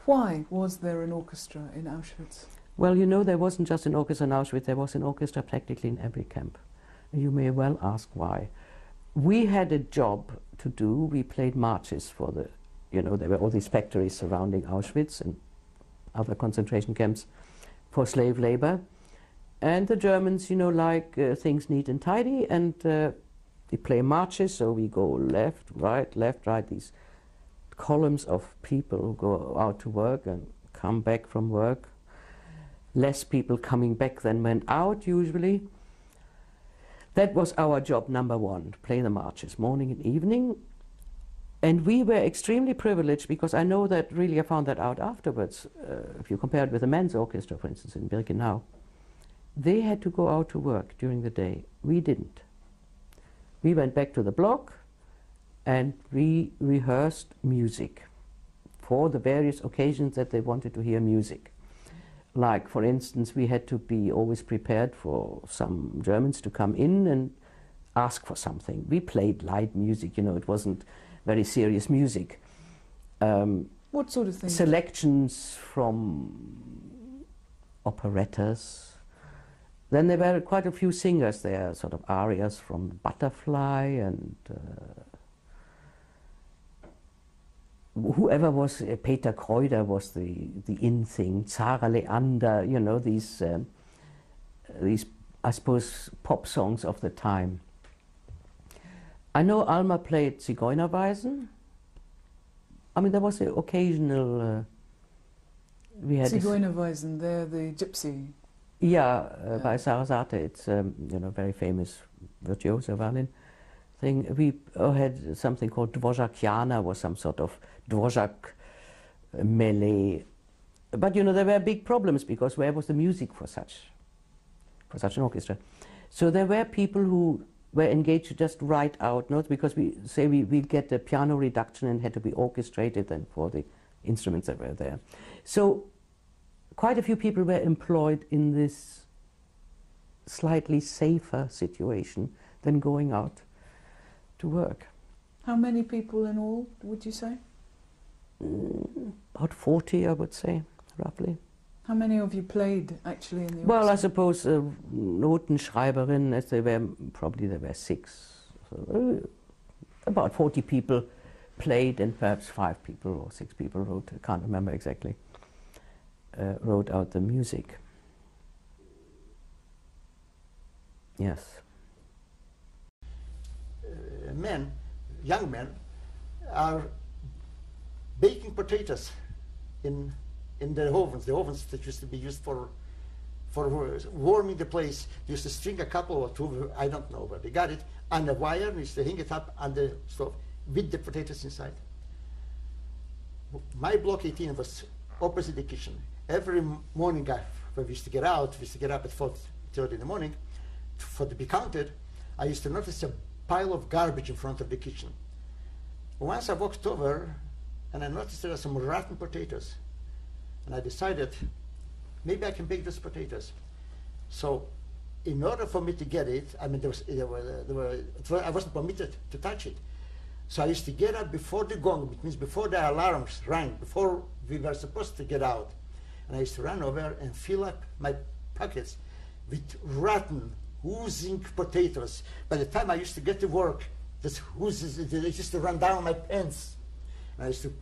Why was there an orchestra in Auschwitz? Well, you know, there wasn't just an orchestra in Auschwitz, there was an orchestra practically in every camp. You may well ask why. We had a job to do. We played marches for the, you know, there were all these factories surrounding Auschwitz and other concentration camps for slave labor. And the Germans, you know, like things neat and tidy, and they play marches, so we go left, right, these columns of people who go out to work and come back from work. Less people coming back than went out, usually. That was our job, number one, to play the marches, morning and evening. And we were extremely privileged, because I know that really I found that out afterwards. If you compare it with the men's orchestra, for instance, in Birkenau, they had to go out to work during the day. We didn't. We went back to the block and we rehearsed music for the various occasions that they wanted to hear music. Like, for instance, we had to be always prepared for some Germans to come in and ask for something. We played light music, you know, it wasn't very serious music. What sort of things? Selections from operettas. Then there were quite a few singers there, sort of arias from Butterfly and whoever was, Peter Kreuder was the in thing, Zara Leander, you know, these, I suppose, pop songs of the time. I know Alma played Zigeunerweisen. I mean, there was an occasional... we had Zigeunerweisen, they're the gypsy. Yeah, by Sarasate. It's you know, very famous virtuoso violin thing. We had something called Dvořákiana, was some sort of Dvořák melee. But you know, there were big problems, because where was the music for such an orchestra? So there were people who were engaged to just write out notes, because we say we get a piano reduction and had to be orchestrated then for the instruments that were there. So quite a few people were employed in this slightly safer situation than going out to work. How many people in all, would you say? About 40, I would say, roughly. How many of you played actually in the orchestra? Well, I suppose Notenschreiberin, as they were, probably there were 6. So, about 40 people played, and perhaps 5 people or 6 people wrote, I can't remember exactly, wrote out the music. Yes. Men, young men, are baking potatoes in the ovens that used to be used for warming the place. Used to string a couple or two, I don't know, but they got it on the wire and used to hang it up on the stove with the potatoes inside. My block 18 was opposite the kitchen. Every morning when we used to get out, we used to get up at 4:30 in the morning to be counted. I used to notice a pile of garbage in front of the kitchen. Once I walked over and I noticed there were some rotten potatoes. And I decided, maybe I can bake those potatoes. So in order for me to get it, I mean, I wasn't permitted to touch it. So I used to get up before the gong, which means before the alarms rang, before we were supposed to get out. And I used to run over and fill up my pockets with rotten, oozing potatoes. By the time I used to get to work, this oozes, it used to run down my pants. And I used to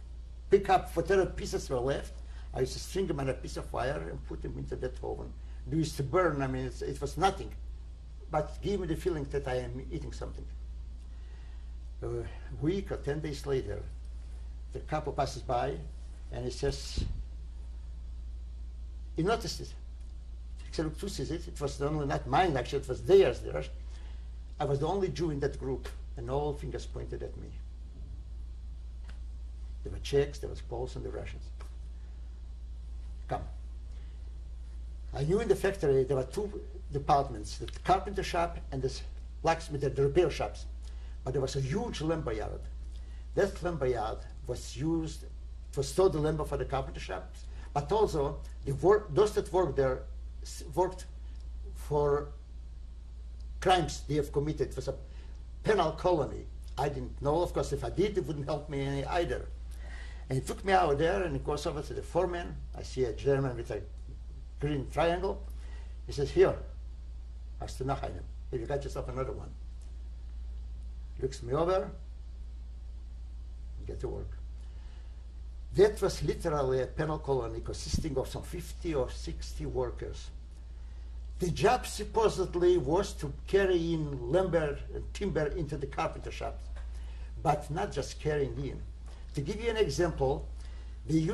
pick up whatever pieces were left. I used to string them on a piece of wire and put them into that oven. They used to burn. I mean, it was nothing, but give me the feeling that I am eating something. A week or 10 days later, the couple passes by and he says, he noticed it. Excerpt sees it. It was only not mine, actually, it was theirs. I was the only Jew in that group, and all fingers pointed at me. There were Czechs, there was Poles, and the Russians. Come. I knew in the factory there were 2 departments, the carpenter shop and the blacksmith, the repair shops. But there was a huge lumber yard. That lumber yard was used to store the lumber for the carpenter shops, but also those that worked there worked for crimes they have committed. It was a penal colony. I didn't know, of course, if I did, it wouldn't help me any either. And he took me out there, and he goes over to the foreman. I see a German with a green triangle. He says, here, hast du noch einen? Here, you got yourself another one. Looks me over, get to work. That was literally a penal colony consisting of some 50 or 60 workers. The job supposedly was to carry in lumber and timber into the carpenter shops, but not just carrying in. To give you an example, we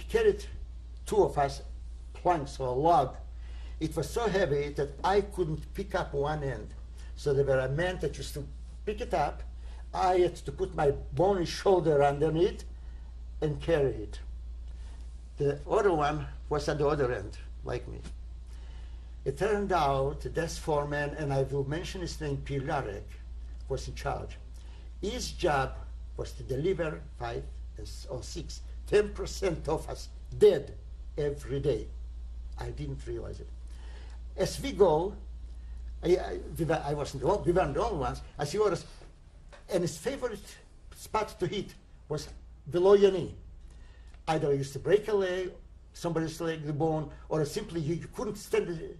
carried, two of us, planks or a log. It was so heavy that I couldn't pick up one end. So there were a man that used to pick it up. I had to put my bony shoulder underneath and carry it. The other one was at the other end, like me. It turned out this foreman, and I will mention his name, Pilarek, was in charge. His job was to deliver 5 or 6, 10% of us dead every day. I didn't realize it. As we go, we weren't the only ones. I see others, and his favorite spot to hit was below your knee. Either you used to break a leg, somebody's leg, the bone, or simply you couldn't stand the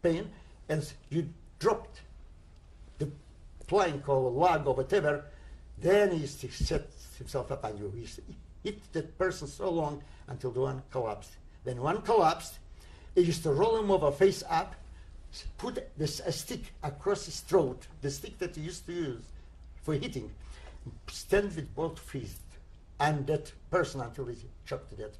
pain, and you dropped the plank or log or whatever. Then he used to set himself up on you. He used to hit that person so long until the one collapsed. When one collapsed, he used to roll him over face up, put a stick across his throat, the stick that he used to use for hitting, stand with both feet and that person until he choked to death.